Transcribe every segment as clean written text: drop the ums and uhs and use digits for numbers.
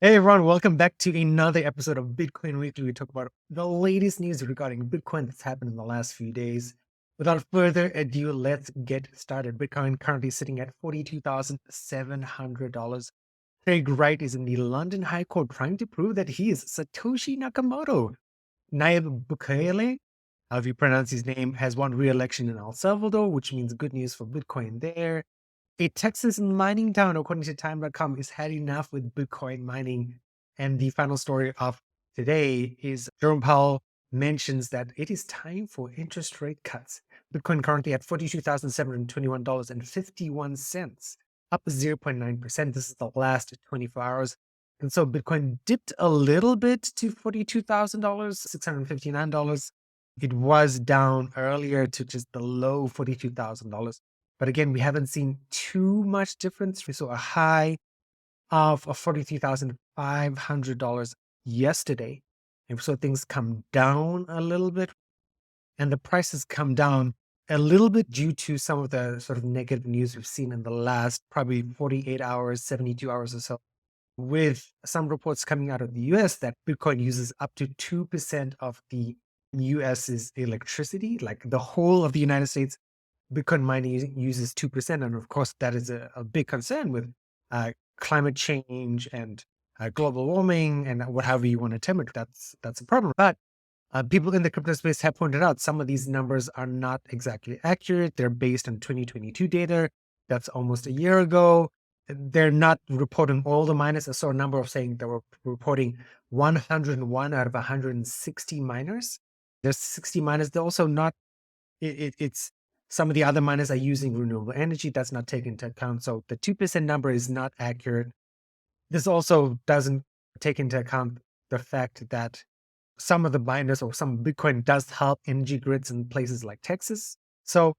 Hey everyone, welcome back to another episode of Bitcoin Weekly. We talk about the latest news regarding Bitcoin that's happened in the last few days. Without further ado, let's get started. Bitcoin currently sitting at $42,700. Craig Wright is in the London High Court trying to prove that he is Satoshi Nakamoto. Nayib Bukele, however you pronounce his name, has won re-election in El Salvador, which means good news for Bitcoin there. A Texas mining town, according to time.com, is had enough with Bitcoin mining. And the final story of today is Jerome Powell mentions that it is time for interest rate cuts. Bitcoin currently at $42,721.51, up 0.9%. This is the last 24 hours. And so Bitcoin dipped a little bit to $42,000, $659. It was down earlier to just below $42,000. But again, we haven't seen too much difference. We saw a high of $43,500 yesterday. And we saw things come down a little bit. And the prices come down a little bit due to some of the sort of negative news we've seen in the last probably 48 hours, 72 hours or so, with some reports coming out of the US that Bitcoin uses up to 2% of the US's electricity, like the whole of the United States. Bitcoin mining uses 2%. And of course, that is a big concern with climate change and global warming and whatever you want to term it. That's a problem. But people in the crypto space have pointed out some of these numbers are not exactly accurate. They're based on 2022 data. That's almost a year ago. They're not reporting all the miners. I saw a number of saying they were reporting 101 out of 160 miners. There's 60 miners. They're also not, it's some of the other miners are using renewable energy. That's not taken into account. So the 2% number is not accurate. This also doesn't take into account the fact that some of the miners or some Bitcoin does help energy grids in places like Texas. So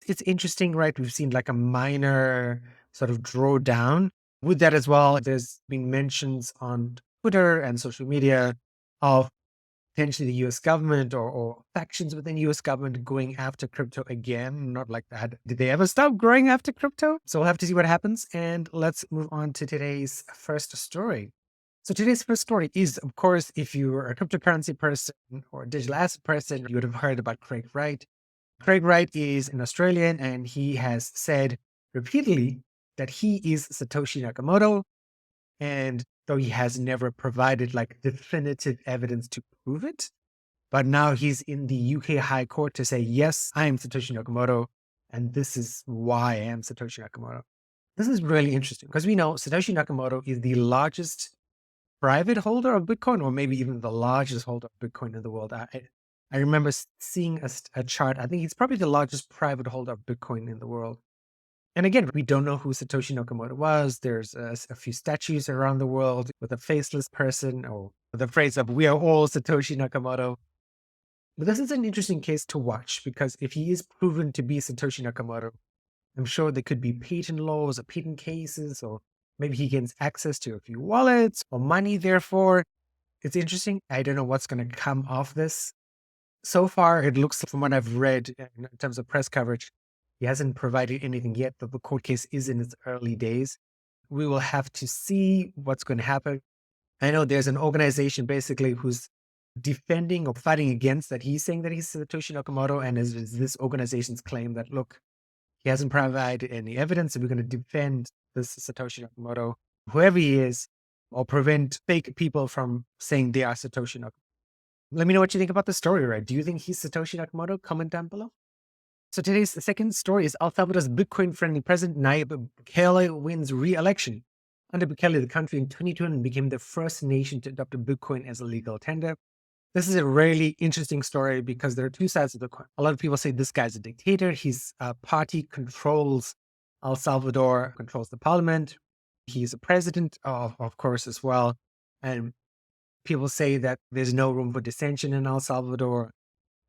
it's interesting, right? We've seen like a minor sort of drawdown with that as well. There's been mentions on Twitter and social media of potentially the US government or factions within US government going after crypto again. Not like that. Did they ever stop growing after crypto? So we'll have to see what happens. And let's move on to today's first story. So today's first story is, of course, if you're a cryptocurrency person or a digital asset person, you would have heard about Craig Wright. Craig Wright is an Australian, and he has said repeatedly that he is Satoshi Nakamoto. And though he has never provided like definitive evidence to prove it, but now he's in the UK High Court to say, yes, I am Satoshi Nakamoto, and this is why I am Satoshi Nakamoto. This is really interesting because we know Satoshi Nakamoto is the largest private holder of Bitcoin, or maybe even the largest holder of Bitcoin in the world. I remember seeing a chart. I think he's probably the largest private holder of Bitcoin in the world. And again, we don't know who Satoshi Nakamoto was. There's a few statues around the world with a faceless person or the phrase of, we are all Satoshi Nakamoto. But this is an interesting case to watch because if he is proven to be Satoshi Nakamoto, I'm sure there could be patent laws or patent cases, or maybe he gains access to a few wallets or money. Therefore, it's interesting. I don't know what's going to come of this. So far, it looks from what I've read in terms of press coverage, he hasn't provided anything yet, but the court case is in its early days. We will have to see what's going to happen. I know there's an organization basically who's defending or fighting against that. He's saying that he's Satoshi Nakamoto, and is this organization's claim that, look, he hasn't provided any evidence, and we're going to defend this Satoshi Nakamoto, whoever he is, or prevent fake people from saying they are Satoshi Nakamoto. Let me know what you think about the story, right? Do you think he's Satoshi Nakamoto? Comment down below. So today's second story is El Salvador's Bitcoin-friendly president, Nayib Bukele, wins re-election. Under Bukele, the country in 2020 became the first nation to adopt a Bitcoin as a legal tender. This is a really interesting story because there are two sides of the coin. A lot of people say this guy's a dictator. His party controls El Salvador, controls the parliament. He's a president, of course, as well. And people say that there's no room for dissension in El Salvador.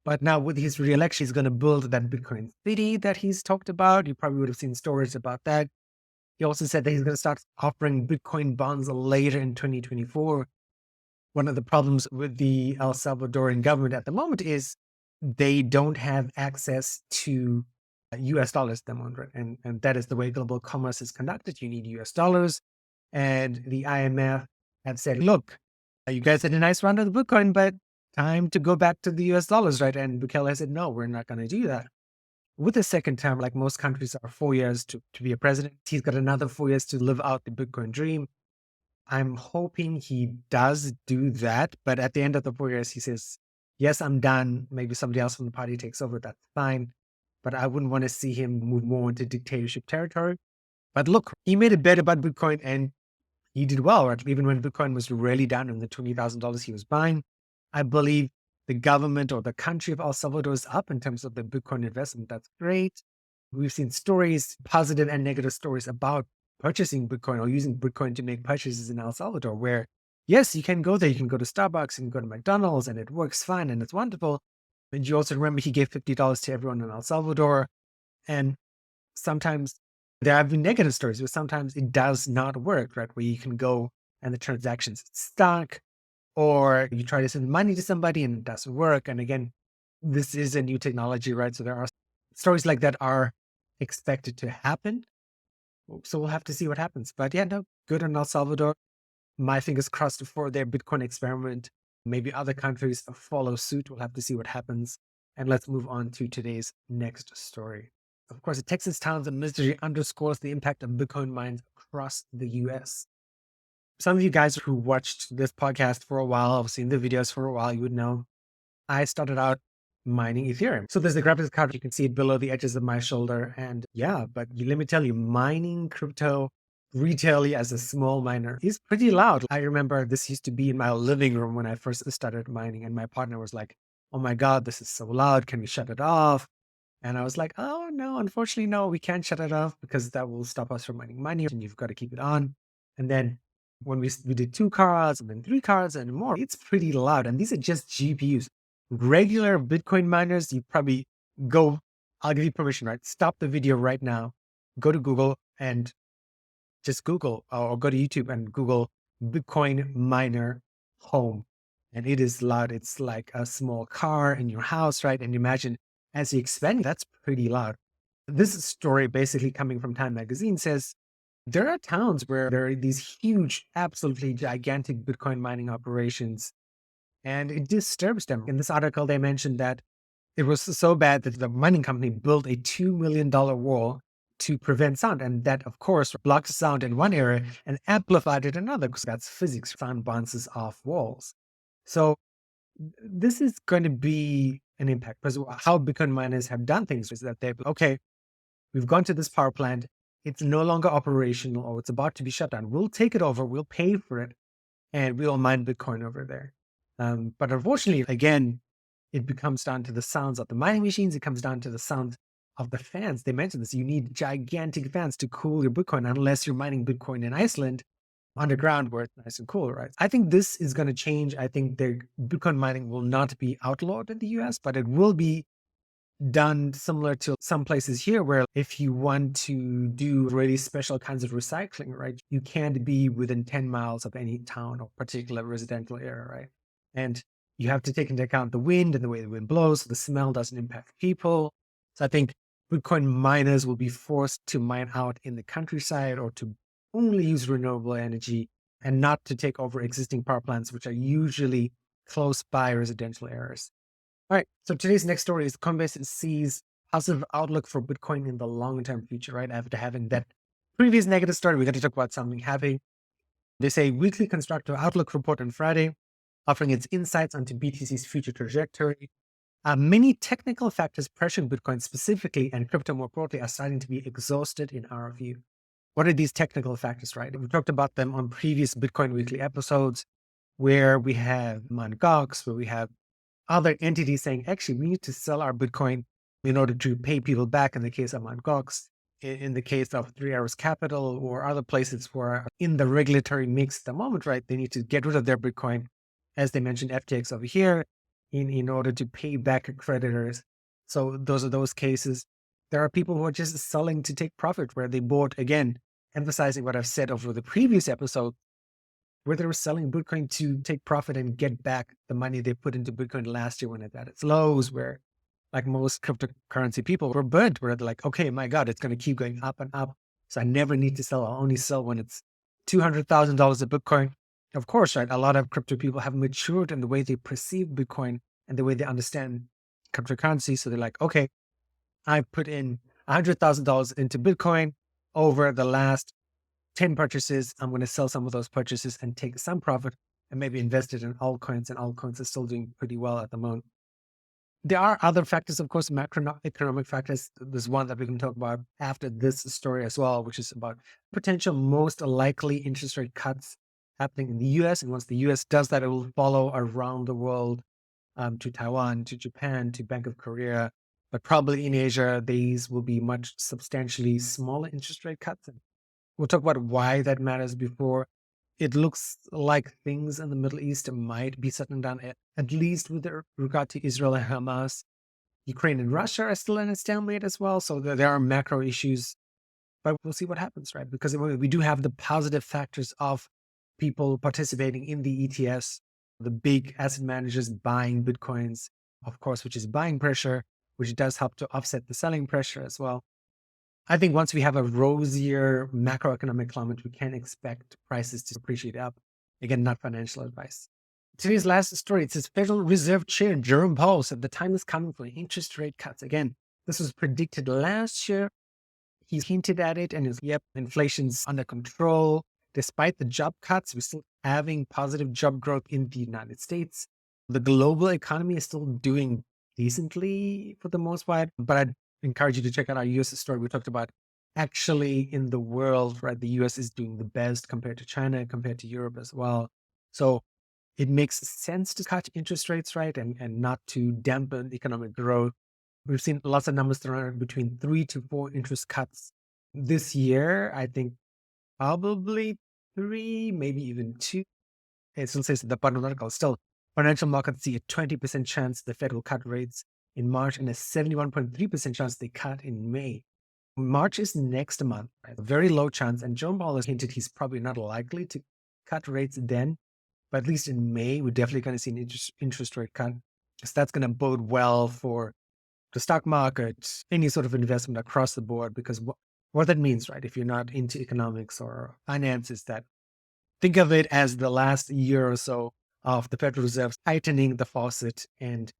But now with his re-election, he's going to build that Bitcoin city that he's talked about. You probably would have seen stories about that. He also said that he's going to start offering Bitcoin bonds later in 2024. One of the problems with the El Salvadorian government at the moment is they don't have access to US dollars at the moment, right? And that is the way global commerce is conducted. You need US dollars. And the IMF and said, look, you guys had a nice run of the Bitcoin, but time to go back to the US dollars, right? And Bukele said, no, we're not going to do that. With the second term, like most countries are 4 years to be a president, he's got another 4 years to live out the Bitcoin dream. I'm hoping he does do that. But at the end of the 4 years, he says, yes, I'm done. Maybe somebody else from the party takes over. That's fine. But I wouldn't want to see him move more into dictatorship territory. But look, he made a bet about Bitcoin and he did well, right? Even when Bitcoin was really down in the $20,000 he was buying, I believe the government or the country of El Salvador is up in terms of the Bitcoin investment. That's great. We've seen stories, positive and negative stories about purchasing Bitcoin or using Bitcoin to make purchases in El Salvador, where yes, you can go there. You can go to Starbucks, you can go to McDonald's, and it works fine and it's wonderful. And you also remember he gave $50 to everyone in El Salvador. And sometimes there have been negative stories where sometimes it does not work, right? Where you can go and the transaction's stuck, or you try to send money to somebody and it doesn't work. And again, this is a new technology, right? So there are stories like that are expected to happen. So we'll have to see what happens. But yeah, no, good on El Salvador. My fingers crossed for their Bitcoin experiment. Maybe other countries follow suit. We'll have to see what happens. And let's move on to today's next story. Of course, the Texas Towns and Mystery underscores the impact of Bitcoin mines across the US. Some of you guys who watched this podcast for a while, have seen the videos for a while, you would know I started out mining Ethereum. So there's the graphics card. You can see it below the edges of my shoulder. And yeah, but let me tell you, mining crypto retailly as a small miner is pretty loud. I remember this used to be in my living room when I first started mining, and my partner was like, oh my God, this is so loud. Can we shut it off? And I was like, oh no, unfortunately, no, we can't shut it off because that will stop us from mining money and you've got to keep it on. And then when we did 2 cards and then 3 cards and more, it's pretty loud. And these are just GPUs. Regular Bitcoin miners, you probably go, I'll give you permission, right? Stop the video right now, go to Google and just Google or go to YouTube and Google Bitcoin miner home. And it is loud. It's like a small car in your house, right? And imagine as you expand, that's pretty loud. This story, basically coming from Time Magazine, says there are towns where there are these huge, absolutely gigantic Bitcoin mining operations, and it disturbs them. In this article, they mentioned that it was so bad that the mining company built a $2 million wall to prevent sound. And that, of course, blocks sound in one area and amplified it in another, because that's physics. Sound bounces off walls. So this is going to be an impact, because how Bitcoin miners have done things is that okay, we've gone to this power plant. It's no longer operational or it's about to be shut down. We'll take it over. We'll pay for it and we'll mine Bitcoin over there. But unfortunately, again, it becomes down to the sounds of the mining machines. It comes down to the sounds of the fans. They mentioned this. You need gigantic fans to cool your Bitcoin unless you're mining Bitcoin in Iceland underground where it's nice and cool, right? I think this is going to change. I think the Bitcoin mining will not be outlawed in the US, but it will be done similar to some places here where if you want to do really special kinds of recycling, right, you can't be within 10 miles of any town or particular residential area, right? And you have to take into account the wind and the way the wind blows, so the smell doesn't impact people. So I think Bitcoin miners will be forced to mine out in the countryside or to only use renewable energy and not to take over existing power plants, which are usually close by residential areas. All right. So today's next story is Coinbase sees positive outlook for Bitcoin in the long-term future, right? After having that previous negative story, we're going to talk about something happy. They say weekly constructive outlook report on Friday, offering its insights onto BTC's future trajectory. Many technical factors pressuring Bitcoin specifically and crypto more broadly are starting to be exhausted in our view. What are these technical factors, right? We talked about them on previous Bitcoin weekly episodes, where we have Mt. Gox, where we have other entities saying, actually, we need to sell our Bitcoin in order to pay people back in the case of Mt. Gox, in the case of Three Arrows Capital or other places where in the regulatory mix at the moment, right, they need to get rid of their Bitcoin, as they mentioned FTX over here, in order to pay back creditors. So those are those cases. There are people who are just selling to take profit, where they bought, again, emphasizing what I've said over the previous episode, where they were selling Bitcoin to take profit and get back the money they put into Bitcoin last year when it at its lows, where like most cryptocurrency people were burnt, where they're like, okay, my God, it's going to keep going up and up. So I never need to sell. I'll only sell when it's $200,000 of Bitcoin. Of course, right? A lot of crypto people have matured in the way they perceive Bitcoin and the way they understand cryptocurrency. So they're like, okay, I put in $100,000 into Bitcoin over the last 10 purchases. I'm going to sell some of those purchases and take some profit and maybe invest it in altcoins. And altcoins are still doing pretty well at the moment. There are other factors, of course, macroeconomic factors. There's one that we can talk about after this story as well, which is about potential most likely interest rate cuts happening in the US. And once the US does that, it will follow around the world, to Taiwan, to Japan, to Bank of Korea. But probably in Asia, these will be much substantially smaller interest rate cuts. And we'll talk about why that matters before. It looks like things in the Middle East might be settling down, at least with regard to Israel and Hamas. Ukraine and Russia are still in a stalemate as well. So there are macro issues, but we'll see what happens, right? Because we do have the positive factors of people participating in the ETS, the big asset managers buying Bitcoins, of course, which is buying pressure, which does help to offset the selling pressure as well. I think once we have a rosier macroeconomic climate, we can expect prices to appreciate up. Again, not financial advice. Today's last story, it says Federal Reserve Chair Jerome Powell said the time is coming for interest rate cuts. Again, this was predicted last year. He hinted at it and is, yep, inflation's under control. Despite the job cuts, we're still having positive job growth in the United States. The global economy is still doing decently for the most part, but I'd encourage you to check out our US story. We talked about actually in the world, right? The US is doing the best compared to China, compared to Europe as well. So it makes sense to cut interest rates, right? And not to dampen economic growth. We've seen lots of numbers thrown around between 3 to 4 interest cuts this year. I think probably 3, maybe even 2. It still says at the bottom of the article, still, financial markets see a 20% chance the Fed will cut rates in March and a 71.3% chance they cut in May. March is next month, right? A very low chance. And Jerome Powell has hinted he's probably not likely to cut rates then. But at least in May, we're definitely going to see an interest rate cut. So that's going to bode well for the stock market, any sort of investment across the board, because what that means, right? If you're not into economics or finances, that think of it as the last year or so of the Federal Reserve tightening the faucet and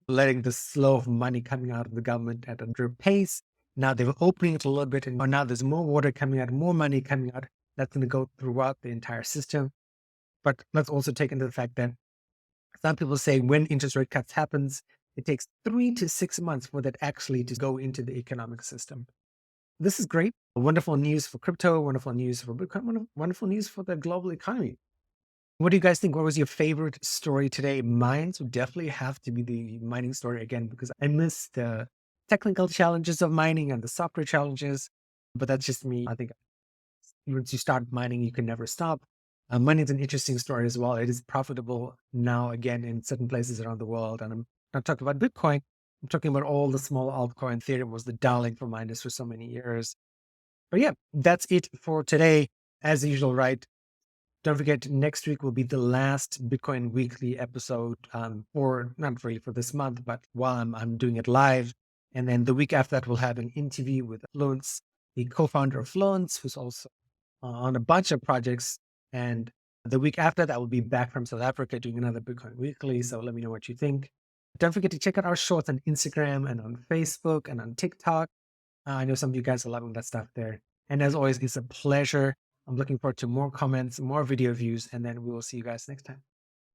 letting the flow of money coming out of the government at a drip pace. Now they're opening it a little bit, and now there's more water coming out, more money coming out. That's going to go throughout the entire system. But let's also take into the fact that some people say when interest rate cuts happens, it takes 3 to 6 months for that actually to go into the economic system. This is great. Wonderful news for crypto, wonderful news for Bitcoin, wonderful news for the global economy. What do you guys think? What was your favorite story today? Mine would definitely have to be the mining story again, because I miss the technical challenges of mining and the software challenges. But that's just me. I think once you start mining, you can never stop. Money is an interesting story as well. It is profitable now again in certain places around the world. And I'm not talking about Bitcoin. I'm talking about all the small altcoin. Ethereum was the darling for miners for so many years. But yeah, that's it for today. As usual, right? Don't forget, next week will be the last Bitcoin Weekly episode, or not really for this month, but while I'm doing it live. And then the week after that, we'll have an interview with Fluence, the co-founder of Fluence, who's also on a bunch of projects. And the week after that, we'll be back from South Africa doing another Bitcoin Weekly. So let me know what you think. Don't forget to check out our shorts on Instagram and on Facebook and on TikTok. I know some of you guys are loving that stuff there. And as always, it's a pleasure. I'm looking forward to more comments, more video views, and then we will see you guys next time.